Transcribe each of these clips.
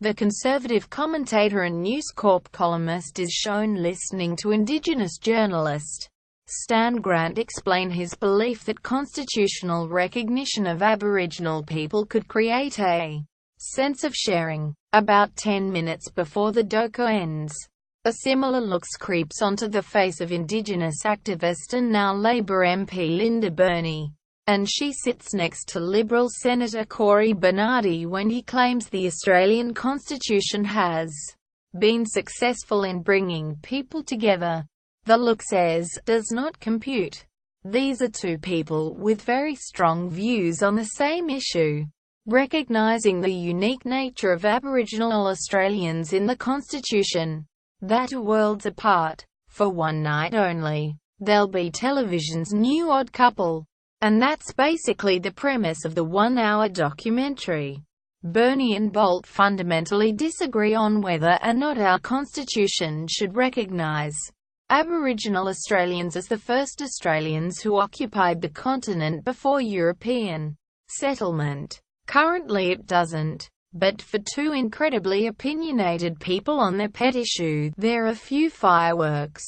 The conservative commentator and News Corp columnist is shown listening to Indigenous journalist Stan Grant explain his belief that constitutional recognition of Aboriginal people could create a sense of sharing. About 10 minutes before the doco ends, a similar look creeps onto the face of Indigenous activist and now Labour MP Linda Burney, and she sits next to Liberal Senator Cory Bernardi when he claims the Australian Constitution has been successful in bringing people together. The look says, does not compute. These are two people with very strong views on the same issue. Recognizing the unique nature of Aboriginal Australians in the Constitution, that are worlds apart. For one night only, they'll be television's new odd couple. And that's basically the premise of the one-hour documentary. Burney and Bolt fundamentally disagree on whether or not our Constitution should recognize Aboriginal Australians as the first Australians who occupied the continent before European settlement. Currently it doesn't. But for two incredibly opinionated people on their pet issue, there are few fireworks.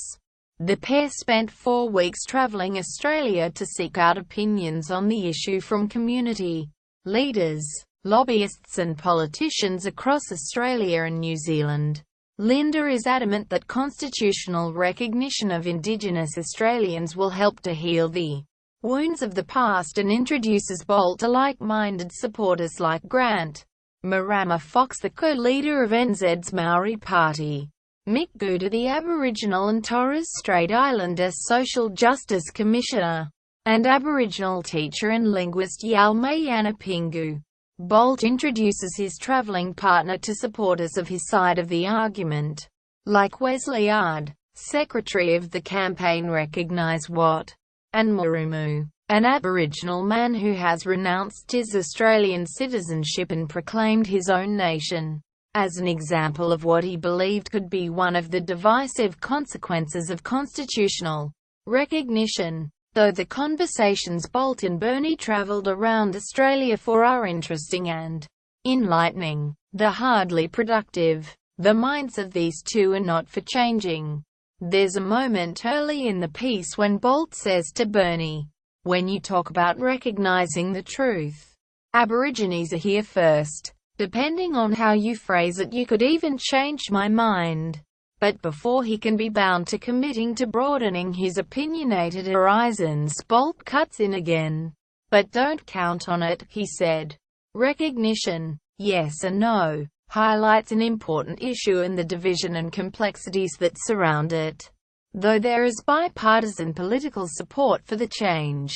The pair spent 4 weeks traveling Australia to seek out opinions on the issue from community leaders, lobbyists and politicians across Australia and New Zealand. Linda is adamant that constitutional recognition of Indigenous Australians will help to heal the wounds of the past and introduces Bolt to like-minded supporters like Grant. Marama Fox, the co-leader of NZ's Maori Party, Mick Gooda, the Aboriginal and Torres Strait Islander Social Justice Commissioner, and Aboriginal teacher and linguist Yalmayana Pingu. Bolt introduces his travelling partner to supporters of his side of the argument, like Wesley Yard, secretary of the campaign Recognise What, and Murumu, an Aboriginal man who has renounced his Australian citizenship and proclaimed his own nation, as an example of what he believed could be one of the divisive consequences of constitutional recognition. Though the conversations Bolt and Burney travelled around Australia for are interesting and enlightening, they're hardly productive. The minds of these two are not for changing. There's a moment early in the piece when Bolt says to Burney, "When you talk about recognising the truth, Aborigines are here first. Depending on how you phrase it, you could even change my mind." But before he can be bound to committing to broadening his opinionated horizons, Bolt cuts in again. "But don't count on it," he said. Recognition, yes or no, highlights an important issue and the division and complexities that surround it. Though there is bipartisan political support for the change,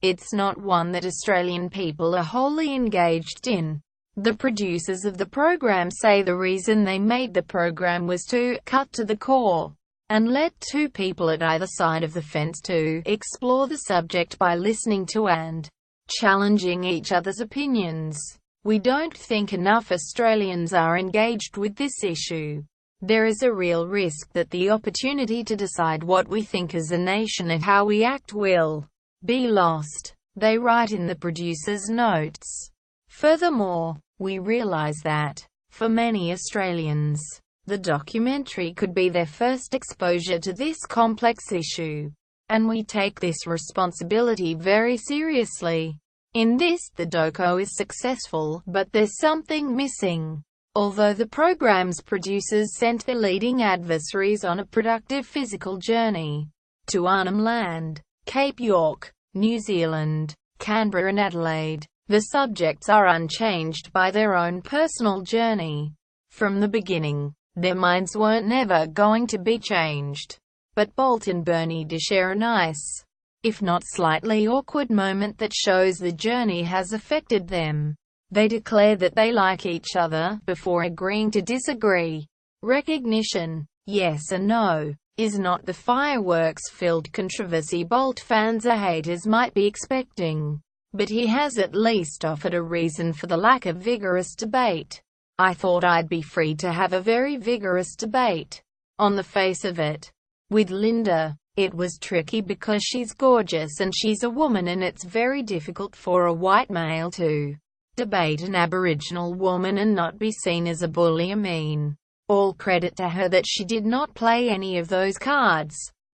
it's not one that Australian people are wholly engaged in. The producers of the program say the reason they made the program was to cut to the core and let two people at either side of the fence to explore the subject by listening to and challenging each other's opinions. We don't think enough Australians are engaged with this issue. There is a real risk that the opportunity to decide what we think as a nation and how we act will be lost, they write in the producers' notes. Furthermore, we realize that, for many Australians, the documentary could be their first exposure to this complex issue, and we take this responsibility very seriously. In this, the doco is successful, but there's something missing. Although the program's producers sent their leading adversaries on a productive physical journey to Arnhem Land, Cape York, New Zealand, Canberra and Adelaide, the subjects are unchanged by their own personal journey. From the beginning, their minds weren't never going to be changed. But Bolt and Burney do share a nice, if not slightly awkward moment that shows the journey has affected them. They declare that they like each other, before agreeing to disagree. Recognition, yes or no, is not the fireworks-filled controversy Bolt fans or haters might be expecting. But he has at least offered a reason for the lack of vigorous debate. "I thought I'd be free to have a very vigorous debate. On the face of it. With Linda, it was tricky because she's gorgeous and she's a woman and it's very difficult for a white male to debate an Aboriginal woman and not be seen as a bully. I mean, all credit to her that she did not play any of those cards.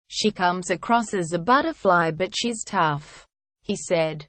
She comes across as a butterfly but she's tough," he said.